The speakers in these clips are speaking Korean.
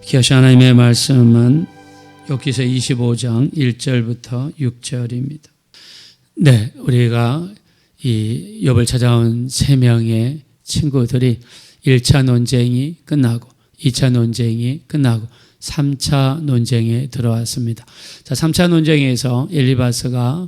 기하신 하나님의 말씀은 욥기서 25장 1절부터 6절입니다. 네, 우리가 이 욥을 찾아온 3명의 친구들이 1차 논쟁이 끝나고 2차 논쟁이 끝나고 3차 논쟁에 들어왔습니다. 자, 3차 논쟁에서 엘리바스가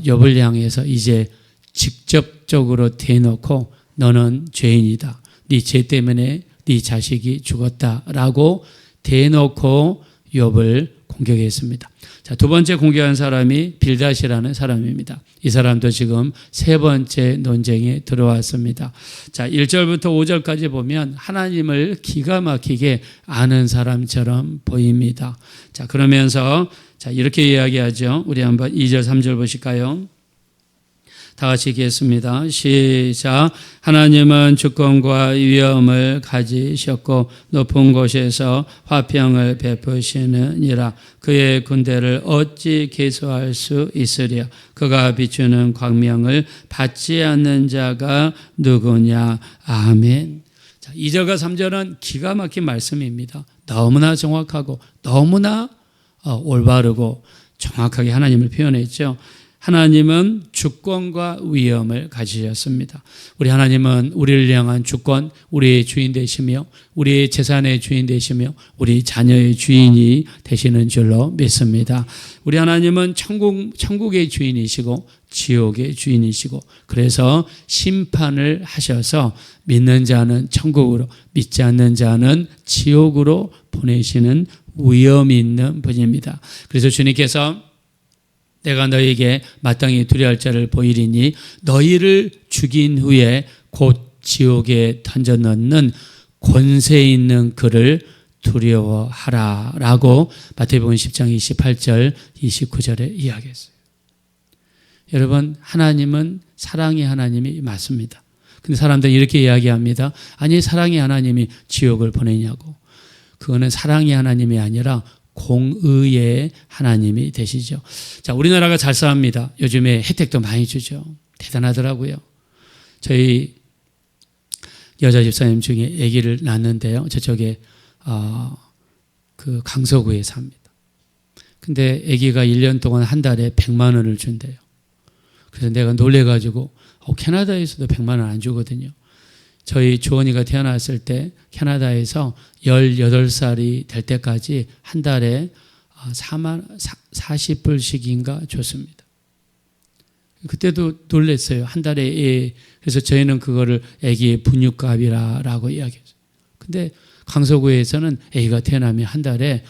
욥을 향해서 이제 직접적으로 대놓고 너는 죄인이다. 네 죄 때문에 네 자식이 죽었다라고 대놓고 욥을 공격했습니다. 자, 두 번째 공격한 사람이 빌닷이라는 사람입니다. 이 사람도 지금 세 번째 논쟁에 들어왔습니다. 자, 1절부터 5절까지 보면 하나님을 기가 막히게 아는 사람처럼 보입니다. 자, 그러면서 자, 이렇게 이야기하죠. 우리 한번 2절, 3절 보실까요? 다 같이 읽겠습니다. 시작. 하나님은 주권과 위엄을 가지셨고 높은 곳에서 화평을 베푸시느니라. 그의 군대를 어찌 계수할 수 있으랴. 그가 비추는 광명을 받지 않는 자가 누구냐. 아멘. 자, 2절과 3절은 기가 막힌 말씀입니다. 너무나 정확하고 너무나 올바르고 정확하게 하나님을 표현했죠. 하나님은 주권과 위엄을 가지셨습니다. 우리 하나님은 우리를 향한 주권, 우리의 주인 되시며 우리의 재산의 주인 되시며 우리 자녀의 주인이 되시는 줄로 믿습니다. 우리 하나님은 천국의 주인이시고 지옥의 주인이시고 그래서 심판을 하셔서 믿는 자는 천국으로 믿지 않는 자는 지옥으로 보내시는 위엄이 있는 분입니다. 그래서 주님께서 내가 너희에게 마땅히 두려워할 자를 보이리니 너희를 죽인 후에 곧 지옥에 던져 넣는 권세 있는 그를 두려워하라 라고 마태복음 10장 28절 29절에 이야기했어요. 여러분, 하나님은 사랑의 하나님이 맞습니다. 근데 사람들은 이렇게 이야기합니다. 아니, 사랑의 하나님이 지옥을 보내냐고. 그거는 사랑의 하나님이 아니라 공의의 하나님이 되시죠. 자, 우리나라가 잘 삽니다. 요즘에 혜택도 많이 주죠. 대단하더라고요. 저희 여자 집사님 중에 아기를 낳는데요. 저쪽에 그 강서구에 삽니다. 근데 아기가 1년 동안 한 달에 100만 원을 준대요. 그래서 내가 놀래가지고 캐나다에서도 100만 원 안 주거든요. 저희 주원이가 태어났을 때 캐나다에서 18살이 될 때까지 한 달에 40불씩인가 줬습니다. 그때도 놀랐어요. 한 달에. 그래서 저희는 그거를 아기의 분유값이라고 이야기했어요. 근데 강서구에서는 아기가 태어나면 한 달에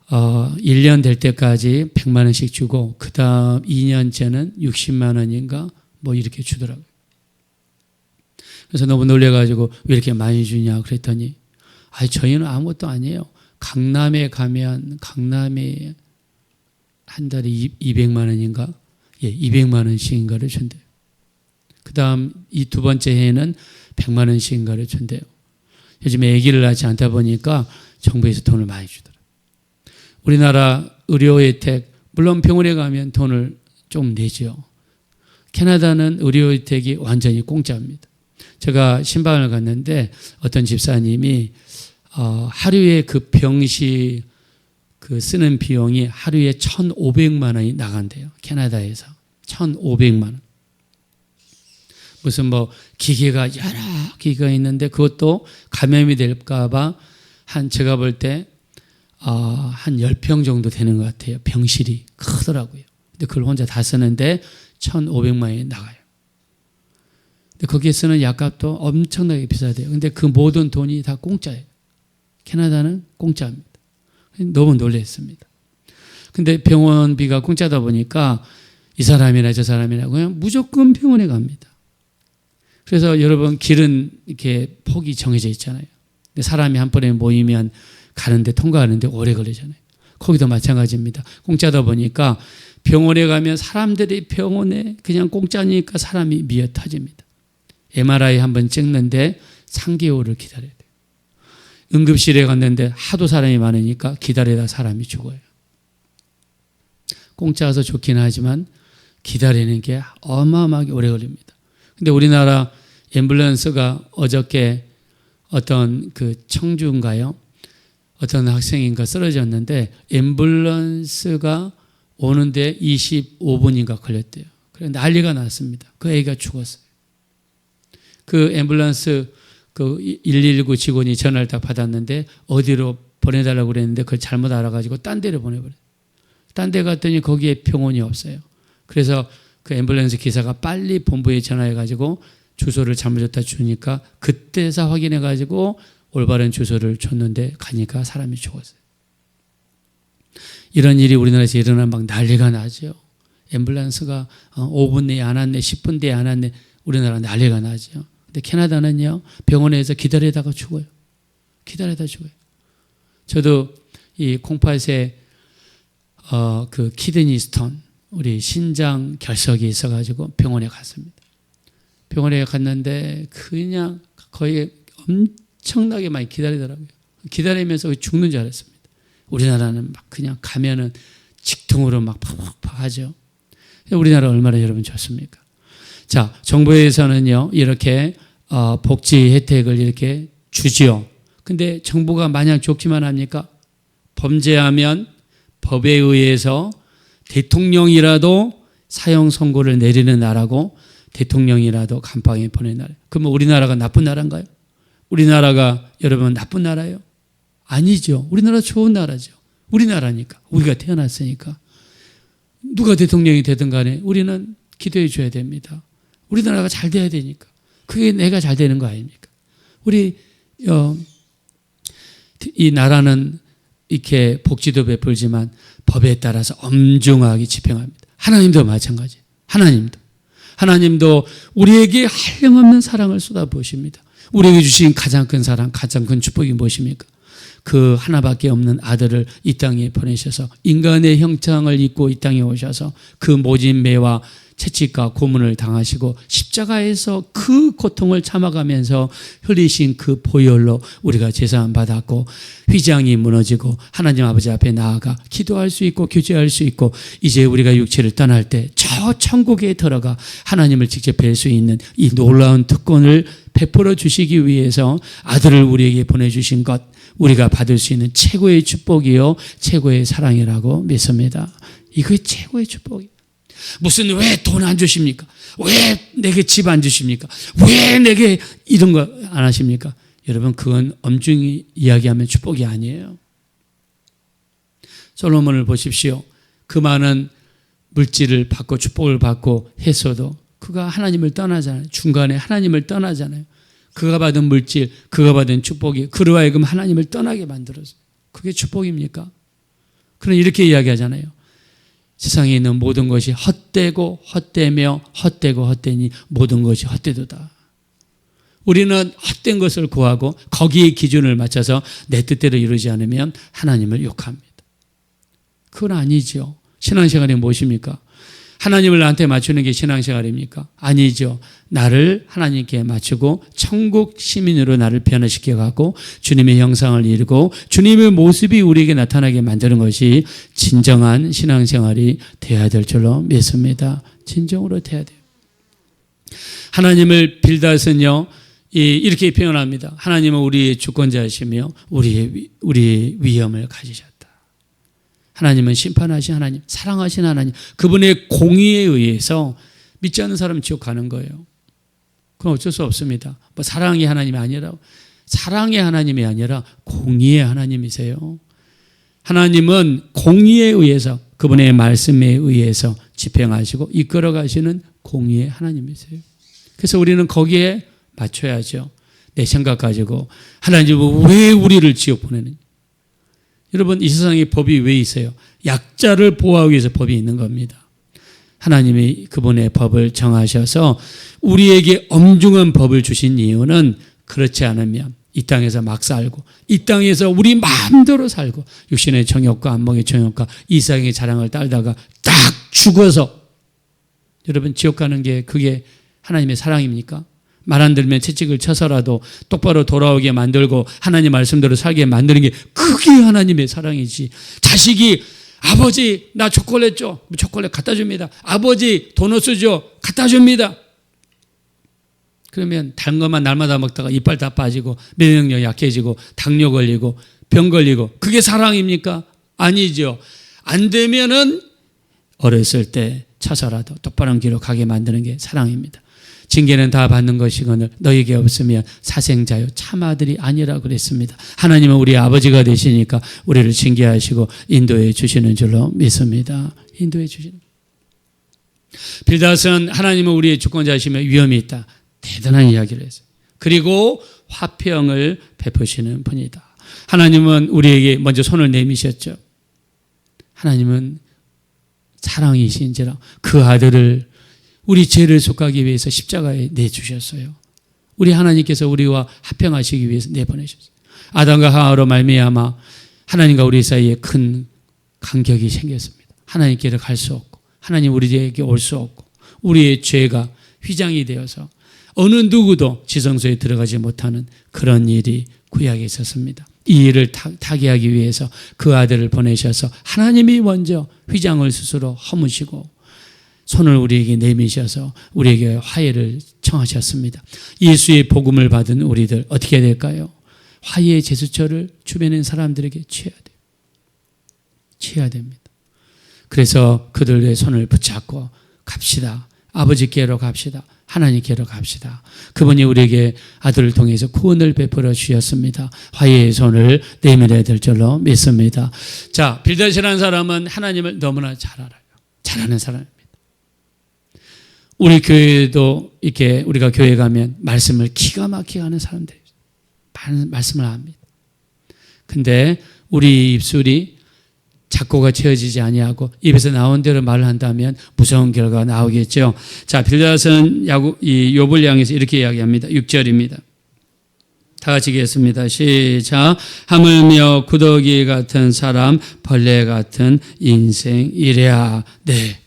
1년 될 때까지 100만 원씩 주고 그 다음 2년째는 60만 원인가 뭐 이렇게 주더라고요. 그래서 너무 놀래가지고 왜 이렇게 많이 주냐 그랬더니 저희는 아무것도 아니에요. 강남에 가면 강남에 한 달에 200만 원인가 200만 원씩인가를 준대요. 그 다음 이 두 번째 해에는 100만 원씩인가를 준대요. 요즘에 아기를 낳지 않다 보니까 정부에서 돈을 많이 주더라고요. 우리나라 의료 혜택 물론 병원에 가면 돈을 좀 내죠. 캐나다는 의료 혜택이 완전히 공짜입니다. 제가 신방을 갔는데 어떤 집사님이 하루에 그 병시 그 쓰는 비용이 하루에 1,500만 원이 나간대요. 캐나다에서 1,500만 원. 무슨 뭐 기계가 여러 기계가 있는데 그것도 감염이 될까 봐 제가 볼 때 한 10평 정도 되는 것 같아요. 병실이 크더라고요. 근데 그걸 혼자 다 쓰는데 1,500만 원이 나가요. 근데 거기에 쓰는 약값도 엄청나게 비싸대요. 근데 그 모든 돈이 다 공짜예요. 캐나다는 공짜입니다. 너무 놀랐습니다. 근데 병원비가 공짜다 보니까 이 사람이나 저 사람이나 그냥 무조건 병원에 갑니다. 그래서 여러분 길은 이렇게 폭이 정해져 있잖아요. 근데 사람이 한 번에 모이면 가는데 통과하는데 오래 걸리잖아요. 거기도 마찬가지입니다. 공짜다 보니까 병원에 가면 사람들이 병원에 그냥 공짜니까 사람이 미어 터집니다. MRI 한번 찍는데 3개월을 기다려야 돼요. 응급실에 갔는데 하도 사람이 많으니까 기다리다 사람이 죽어요. 공짜라서 좋긴 하지만 기다리는 게 어마어마하게 오래 걸립니다. 근데 우리나라 앰뷸런스가 어저께 어떤 그 청주인가요? 어떤 학생인가 쓰러졌는데 앰뷸런스가 오는데 25분인가 걸렸대요. 그래서 난리가 났습니다. 그 애가 죽었어요. 그 앰뷸런스 그 119 직원이 전화를 딱 받았는데 어디로 보내달라고 그랬는데 그걸 잘못 알아가지고 딴 데로 보내버려요. 딴 데 갔더니 거기에 병원이 없어요. 그래서 그 앰뷸런스 기사가 빨리 본부에 전화해가지고 주소를 잘못 줬다 주니까 그때서 확인해가지고 올바른 주소를 줬는데 가니까 사람이 죽었어요. 이런 일이 우리나라에서 일어나면 막 난리가 나죠. 앰뷸런스가 5분 내에 안 왔네, 10분 뒤에 안 왔네, 우리나라 난리가 나죠. 근데 캐나다는요, 병원에서 기다리다가 죽어요. 기다리다 죽어요. 저도 이 콩팥에 그 키드니 스톤, 우리 신장 결석이 있어가지고 병원에 갔습니다. 병원에 갔는데 그냥 거의 엄청나게 많이 기다리더라고요. 기다리면서 죽는 줄 알았습니다. 우리나라는 막 그냥 가면은 직통으로 막 팍팍팍 하죠. 우리나라 얼마나 여러분 좋습니까? 자, 정부에서는요, 이렇게 복지 혜택을 이렇게 주지요. 근데 정부가 마냥 좋기만 합니까? 범죄하면 법에 의해서 대통령이라도 사형 선고를 내리는 나라고 대통령이라도 감방에 보내는 나라. 그러면 우리나라가 나쁜 나라인가요? 우리나라가 여러분 나쁜 나라예요? 아니죠. 우리나라 좋은 나라죠. 우리나라니까. 우리가 태어났으니까. 누가 대통령이 되든 간에 우리는 기도해 줘야 됩니다. 우리나라가 잘 돼야 되니까. 그게 내가 잘 되는 거 아닙니까? 우리 이 나라는 이렇게 복지도 베풀지만 법에 따라서 엄중하게 집행합니다. 하나님도 마찬가지. 하나님도 우리에게 한량없는 사랑을 쏟아부으십니다. 우리에게 주신 가장 큰 사랑, 가장 큰 축복이 무엇입니까? 그 하나밖에 없는 아들을 이 땅에 보내셔서 인간의 형상을 입고 이 땅에 오셔서 그 모진 매와 채찍과 고문을 당하시고 십자가에서 그 고통을 참아가면서 흘리신 그 보혈로 우리가 제사함 받았고 휘장이 무너지고 하나님 아버지 앞에 나아가 기도할 수 있고 교제할 수 있고 이제 우리가 육체를 떠날 때 저 천국에 들어가 하나님을 직접 뵐 수 있는 이 놀라운 특권을 베풀어 주시기 위해서 아들을 우리에게 보내주신 것, 우리가 받을 수 있는 최고의 축복이요 최고의 사랑이라고 믿습니다. 이거 최고의 축복이에요. 무슨 왜 돈 안 주십니까? 왜 내게 집 안 주십니까? 왜 내게 이런 거 안 하십니까? 여러분 그건 엄중히 이야기하면 축복이 아니에요. 솔로몬을 보십시오. 그 많은 물질을 받고 축복을 받고 했어도 그가 하나님을 떠나잖아요. 중간에 하나님을 떠나잖아요. 그가 받은 물질, 그가 받은 축복이 그로 하여금 하나님을 떠나게 만들었어요. 그게 축복입니까? 그럼 이렇게 이야기하잖아요. 세상에 있는 모든 것이 헛되고 헛되며 헛되고 헛되니 모든 것이 헛되도다. 우리는 헛된 것을 구하고 거기에 기준을 맞춰서 내 뜻대로 이루지 않으면 하나님을 욕합니다. 그건 아니죠. 신앙생활이 무엇입니까? 하나님을 나한테 맞추는 게 신앙생활입니까? 아니죠. 나를 하나님께 맞추고 천국 시민으로 나를 변화시켜가고 주님의 형상을 이루고 주님의 모습이 우리에게 나타나게 만드는 것이 진정한 신앙생활이 되어야 될 줄로 믿습니다. 진정으로 돼야 돼요. 하나님을 빌닷은요 이렇게 표현합니다. 하나님은 우리의 주권자이시며 우리의 위엄을 가지셨다. 하나님은 심판하신 하나님, 사랑하신 하나님, 그분의 공의에 의해서 믿지 않는 사람은 지옥 가는 거예요. 그건 어쩔 수 없습니다. 뭐 사랑의 하나님이 아니라 사랑의 하나님이 아니라 공의의 하나님이세요. 하나님은 공의에 의해서 그분의 말씀에 의해서 집행하시고 이끌어 가시는 공의의 하나님이세요. 그래서 우리는 거기에 맞춰야죠. 내 생각 가지고 하나님은 왜 우리를 지옥 보내느냐. 여러분 이 세상에 법이 왜 있어요? 약자를 보호하기 위해서 법이 있는 겁니다. 하나님이 그분의 법을 정하셔서 우리에게 엄중한 법을 주신 이유는 그렇지 않으면 이 땅에서 막 살고 이 땅에서 우리 마음대로 살고 육신의 정욕과 안목의 정욕과 이상의 자랑을 따르다가 딱 죽어서 여러분 지옥 가는 게 그게 하나님의 사랑입니까? 말 안 들으면 채찍을 쳐서라도 똑바로 돌아오게 만들고 하나님 말씀대로 살게 만드는 게 그게 하나님의 사랑이지. 자식이 아버지 나 초콜릿 줘. 초콜릿 갖다 줍니다. 아버지 도넛 줘. 갖다 줍니다. 그러면 단 것만 날마다 먹다가 이빨 다 빠지고 면역력이 약해지고 당뇨 걸리고 병 걸리고 그게 사랑입니까? 아니죠. 안 되면은 어렸을 때 쳐서라도 똑바른 길로 가게 만드는 게 사랑입니다. 징계는 다 받는 것이거늘 너에게 없으면 사생자요 참아들이 아니라 그랬습니다. 하나님은 우리 아버지가 되시니까 우리를 징계하시고 인도해 주시는 줄로 믿습니다. 인도해 주시는. 빌닷은 하나님은 우리의 주권자이시며 위험이 있다. 대단한 이야기를 했어요. 그리고 화평을 베푸시는 분이다. 하나님은 우리에게 먼저 손을 내미셨죠. 하나님은 사랑이신지라 그 아들을 우리 죄를 속하기 위해서 십자가에 내주셨어요. 우리 하나님께서 우리와 화평하시기 위해서 내보내셨어요. 아담과 하와로 말미암아 하나님과 우리 사이에 큰 간격이 생겼습니다. 하나님께로 갈 수 없고 하나님 우리에게 올 수 없고 우리의 죄가 휘장이 되어서 어느 누구도 지성소에 들어가지 못하는 그런 일이 구약에 있었습니다. 이 일을 타개하기 위해서 그 아들을 보내셔서 하나님이 먼저 휘장을 스스로 허무시고 손을 우리에게 내미셔서 우리에게 화해를 청하셨습니다. 예수의 복음을 받은 우리들 어떻게 해야 될까요? 화해의 제스처를 주변에 있는 사람들에게 취해야 돼요. 취해야 됩니다. 그래서 그들의 손을 붙잡고 갑시다. 아버지께로 갑시다. 하나님께로 갑시다. 그분이 우리에게 아들을 통해서 구원을 베풀어 주셨습니다. 화해의 손을 내밀어야 될 줄로 믿습니다. 자, 빌닷이라는 사람은 하나님을 너무나 잘 알아요. 잘하는 사람입니다. 우리 교회도 이렇게 우리가 교회 가면 말씀을 기가 막히게 하는 사람들이 말씀을 합니다. 근데 우리 입술이 작고가 채워지지 아니하고 입에서 나온 대로 말을 한다면 무서운 결과가 나오겠죠. 자, 빌닷은 욥을 향해서 이렇게 이야기합니다. 6절입니다. 다 같이 읽겠습니다. 시작. 하물며 구더기 같은 사람, 벌레 같은 인생이랴. 네.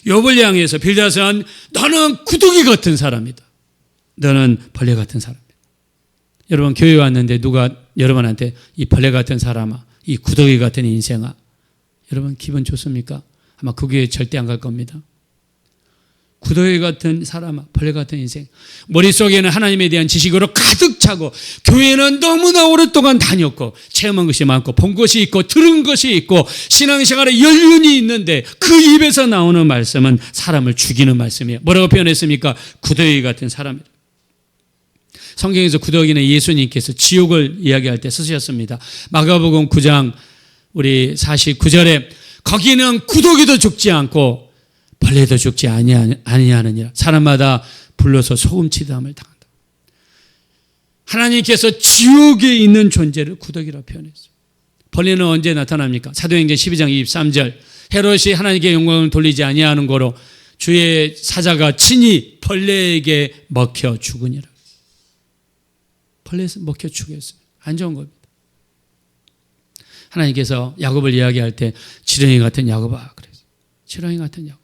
욥을 향해서 빌닷은 너는 구더기 같은 사람이다. 너는 벌레 같은 사람이다. 여러분 교회 왔는데 누가 여러분한테 이 벌레 같은 사람아, 이 구더기 같은 인생아, 여러분 기분 좋습니까? 아마 그 교회 절대 안 갈 겁니다. 구더기 같은 사람아, 벌레 같은 인생. 머릿속에는 하나님에 대한 지식으로 가득 차고 교회는 너무나 오랫동안 다녔고 체험한 것이 많고 본 것이 있고 들은 것이 있고 신앙생활에 연륜이 있는데 그 입에서 나오는 말씀은 사람을 죽이는 말씀이에요. 뭐라고 표현했습니까? 구더기 같은 사람이다. 성경에서 구더기는 예수님께서 지옥을 이야기할 때 쓰셨습니다. 마가복음 9장 우리 49절에 거기는 구더기도 죽지 않고 벌레도 죽지 아니하느니라. 사람마다 불러서 소금치담을 당한다. 하나님께서 지옥에 있는 존재를 구더기라고 표현했어요. 벌레는 언제 나타납니까? 사도행전 12장 23절 헤롯이 하나님께 영광을 돌리지 아니하는 거로 주의 사자가 친히 벌레에게 먹혀 죽으니라. 벌레에서 먹혀 죽였어요. 안 좋은 겁니다. 하나님께서 야곱을 이야기할 때 지렁이 같은 야곱아 그랬어요. 지렁이 같은 야곱.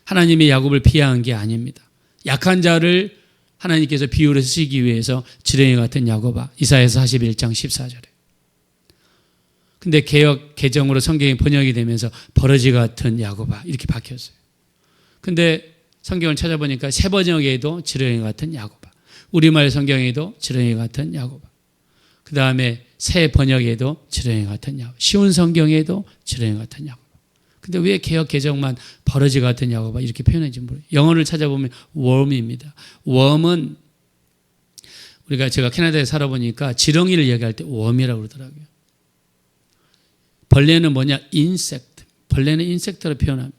하나님이 야곱을 피한 게 아닙니다. 약한 자를 하나님께서 비유로 쓰시기 위해서 지렁이 같은 야곱아. 이사야서 41장 14절에. 근데 개역 개정으로 성경이 번역이 되면서 버러지 같은 야곱아 이렇게 바뀌었어요. 근데 성경을 찾아보니까 새 번역에도 지렁이 같은 야곱아. 우리말 성경에도 지렁이 같은 야곱아. 그 다음에 새 번역에도 지렁이 같은 야곱아. 쉬운 성경에도 지렁이 같은 야곱아. 근데 왜 개역 개정만 버러지 같은 야곱아 이렇게 표현했는지 모르겠어요. 영어를 찾아보면 worm입니다. worm은 제가 캐나다에 살아보니까 지렁이를 얘기할 때 worm이라고 그러더라고요. 벌레는 뭐냐? insect. 벌레는 insect로 표현합니다.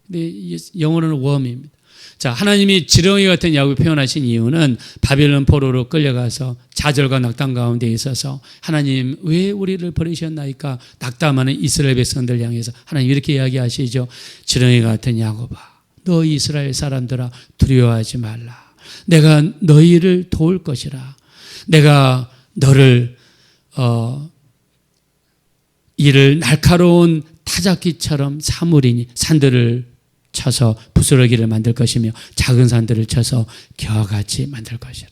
근데 영어로는 worm입니다. 자, 하나님이 지렁이 같은 야곱을 표현하신 이유는 바벨론 포로로 끌려가서 좌절과 낙담 가운데 있어서 하나님 왜 우리를 버리셨나이까 낙담하는 이스라엘 백성들 향해서 하나님 이렇게 이야기하시죠. 지렁이 같은 야곱아, 너 이스라엘 사람들아 두려워하지 말라. 내가 너희를 도울 것이라. 내가 너를 이를 날카로운 타작기처럼 사물이니 산들을 쳐서 부스러기를 만들 것이며 작은 산들을 쳐서 겨같이 만들 것이라.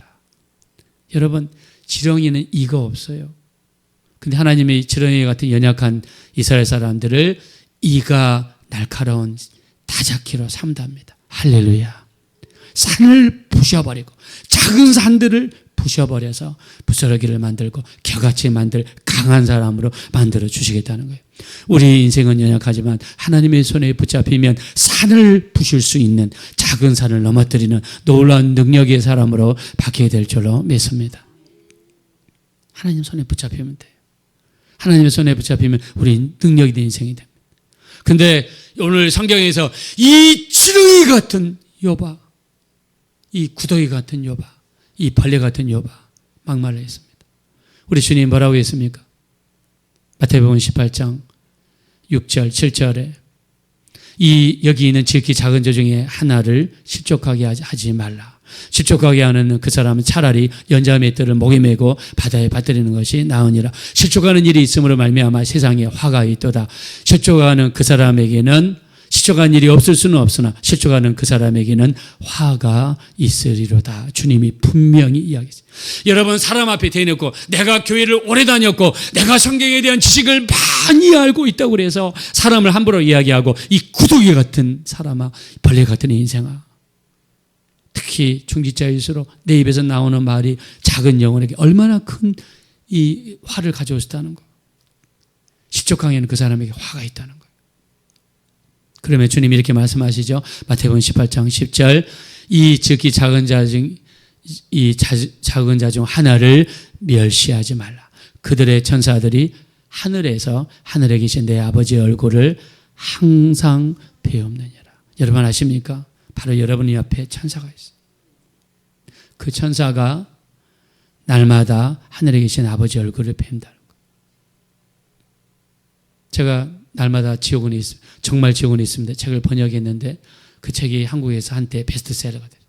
여러분 지렁이는 이가 없어요. 근데 하나님이 지렁이 같은 연약한 이스라엘 사람들을 이가 날카로운 타작기로 삼답니다. 할렐루야. 산을 부셔버리고 작은 산들을 부셔버려서 부스러기를 만들고 겨같이 만들 강한 사람으로 만들어 주시겠다는 거예요. 우리 인생은 연약하지만 하나님의 손에 붙잡히면 산을 부실 수 있는, 작은 산을 넘어뜨리는 놀라운 능력의 사람으로 바뀌게 될 줄로 믿습니다. 하나님 손에 붙잡히면 돼요. 하나님의 손에 붙잡히면 우리 능력이 된 인생이 됩니다. 근데 오늘 성경에서 이 지렁이 같은 욥아, 이 구더기 같은 욥아, 이 벌레 같은 욥아 막말을 했습니다. 우리 주님 뭐라고 했습니까? 마태복음 18장 6절 7절에 여기 있는 지극히 작은 자 중에 하나를 실족하게 하지 말라. 실족하게 하는 그 사람은 차라리 연자의 뜰을 목에 메고 바다에 빠뜨리는 것이 나으니라. 실족하는 일이 있음으로 말미암아 세상에 화가 있도다. 실족하는 그 사람에게는 실족한 일이 없을 수는 없으나 실족하는 그 사람에게는 화가 있으리로다. 주님이 분명히 이야기했어요. 여러분, 사람 앞에 대놓고 내가 교회를 오래 다녔고 내가 성경에 대한 지식을 많이 알고 있다고 그래서 사람을 함부로 이야기하고 이 구더기 같은 사람아, 벌레 같은 인생아, 특히 중지자일수록 내 입에서 나오는 말이 작은 영혼에게 얼마나 큰 이 화를 가져올 수 있다는 거. 실족하게는 그 사람에게 화가 있다는 거. 그러면 주님이 이렇게 말씀하시죠. 마태복음 18장 10절 이 즉이 작은 자 중 하나를 멸시하지 말라. 그들의 천사들이 하늘에서 하늘에 계신 내 아버지의 얼굴을 항상 배움느니라. 여러분 아십니까? 바로 여러분 옆에 천사가 있어요. 그 천사가 날마다 하늘에 계신 아버지 얼굴을 뵌다는 거예요. 제가 날마다 지옥은 있습니다. 정말 지옥은 있습니다. 책을 번역했는데 그 책이 한국에서 한때 베스트셀러가 됐어요.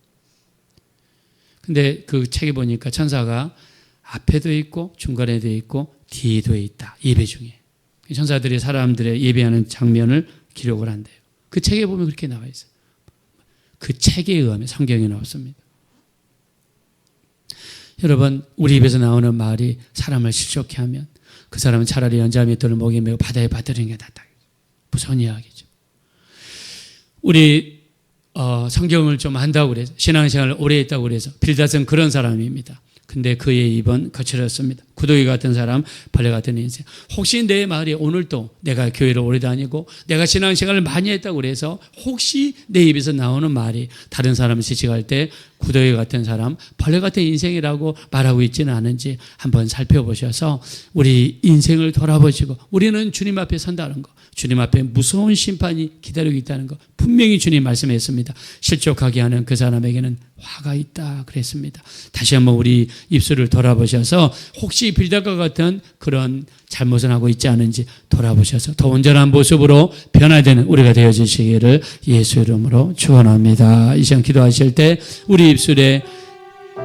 근데 그 책에 보니까 천사가 앞에도 있고 중간에도 있고 뒤에도 있다. 예배 중에. 천사들이 사람들의 예배하는 장면을 기록을 한대요. 그 책에 보면 그렇게 나와 있어요. 그 책에 의하면 성경에는 없습니다. 여러분, 우리 입에서 나오는 말이 사람을 실족해 하면 그 사람은 차라리 연자의 뜰을 목에 메고 바다에 빠뜨리는 게 낫다. 무서운 이야기죠. 우리 성경을 좀 한다고 그래서 신앙생활을 오래 했다고 그래서 빌닷은 그런 사람입니다. 근데 그의 입은 거칠었습니다. 구더기 같은 사람, 벌레 같은 인생. 혹시 내 말이 오늘도 내가 교회를 오래 다니고 내가 신앙생활을 많이 했다고 그래서 혹시 내 입에서 나오는 말이 다른 사람을 지칭할 때 구더기 같은 사람, 벌레 같은 인생이라고 말하고 있지는 않은지 한번 살펴보셔서 우리 인생을 돌아보시고 우리는 주님 앞에 선다는 거, 주님 앞에 무서운 심판이 기다리고 있다는 거 분명히 주님 말씀했습니다. 실족하게 하는 그 사람에게는 화가 있다 그랬습니다. 다시 한번 우리 입술을 돌아보셔서 혹시 빌닷과 같은 그런 잘못을 하고 있지 않은지 돌아보셔서 더 온전한 모습으로 변화되는 우리가 되어지시기를 예수 이름으로 축원합니다. 이 시간 기도하실 때 우리 입술에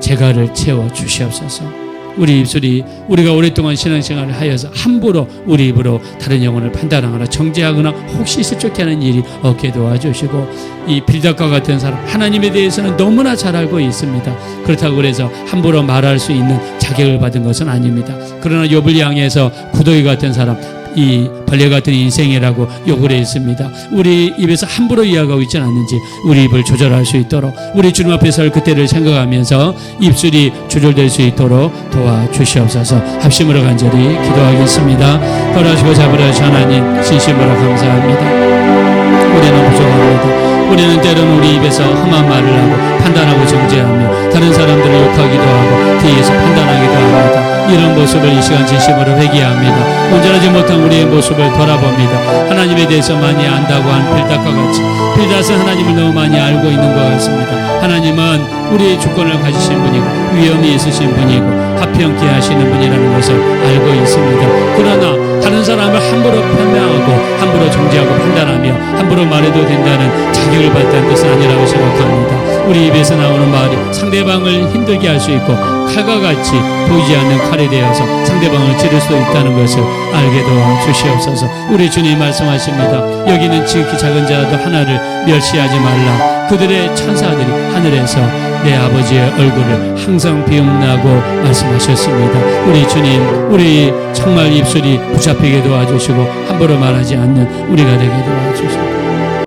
재갈을 채워 주시옵소서. 우리 입술이 우리가 오랫동안 신앙생활을 하여서 함부로 우리 입으로 다른 영혼을 판단하거나 정죄하거나 혹시 실족해 하는 일이 없게 도와주시고 이 빌닷과 같은 사람 하나님에 대해서는 너무나 잘 알고 있습니다. 그렇다고 그래서 함부로 말할 수 있는 자격을 받은 것은 아닙니다. 그러나 욥을 향해서 구더기 같은 사람 이 벌레 같은 인생이라고 욕을 했습니다. 우리 입에서 함부로 이야기하고 있지는 않는지 우리 입을 조절할 수 있도록 우리 주님 앞에 설 그때를 생각하면서 입술이 조절될 수 있도록 도와주시옵소서. 합심으로 간절히 기도하겠습니다. 걸어시고 잡으려시 하나님 진심으로 감사합니다. 우리는 부족합니다. 우리는 때로는 우리 입에서 험한 말을 하고 판단하고 정죄하며 다른 사람들을 욕하기도 하고 뒤에서 판단하기도 합니다. 이런 모습을 이 시간 진심으로 회개합니다. 온전하지 못한 우리의 모습을 돌아봅니다. 하나님에 대해서 많이 안다고 한 빌닷과 같이 빌닷은 하나님을 너무 많이 알고 있는 것 같습니다. 하나님은 우리의 주권을 가지신 분이고 위엄이 있으신 분이고 합평케 하시는 분이라는 것을 알고 있습니다. 그러나 다른 사람을 함부로 판단하고 함부로 정죄하고 판단하며 함부로 말해도 된다는 자격을 받다는 것은 아니라고 생각합니다. 우리 입에서 나오는 말이 상대방을 힘들게 할 수 있고 칼과 같이 보이지 않는 칼이 되어서 상대방을 찌를 수도 있다는 것을 알게 도와주시옵소서. 우리 주님 말씀하십니다. 여기는 지극히 작은 자도 하나를 멸시하지 말라. 그들의 천사들이 하늘에서 내 아버지의 얼굴을 항상 비움나고 말씀하셨습니다. 우리 주님, 우리 정말 입술이 붙잡히게 도와주시고 함부로 말하지 않는 우리가 되게 도와주시고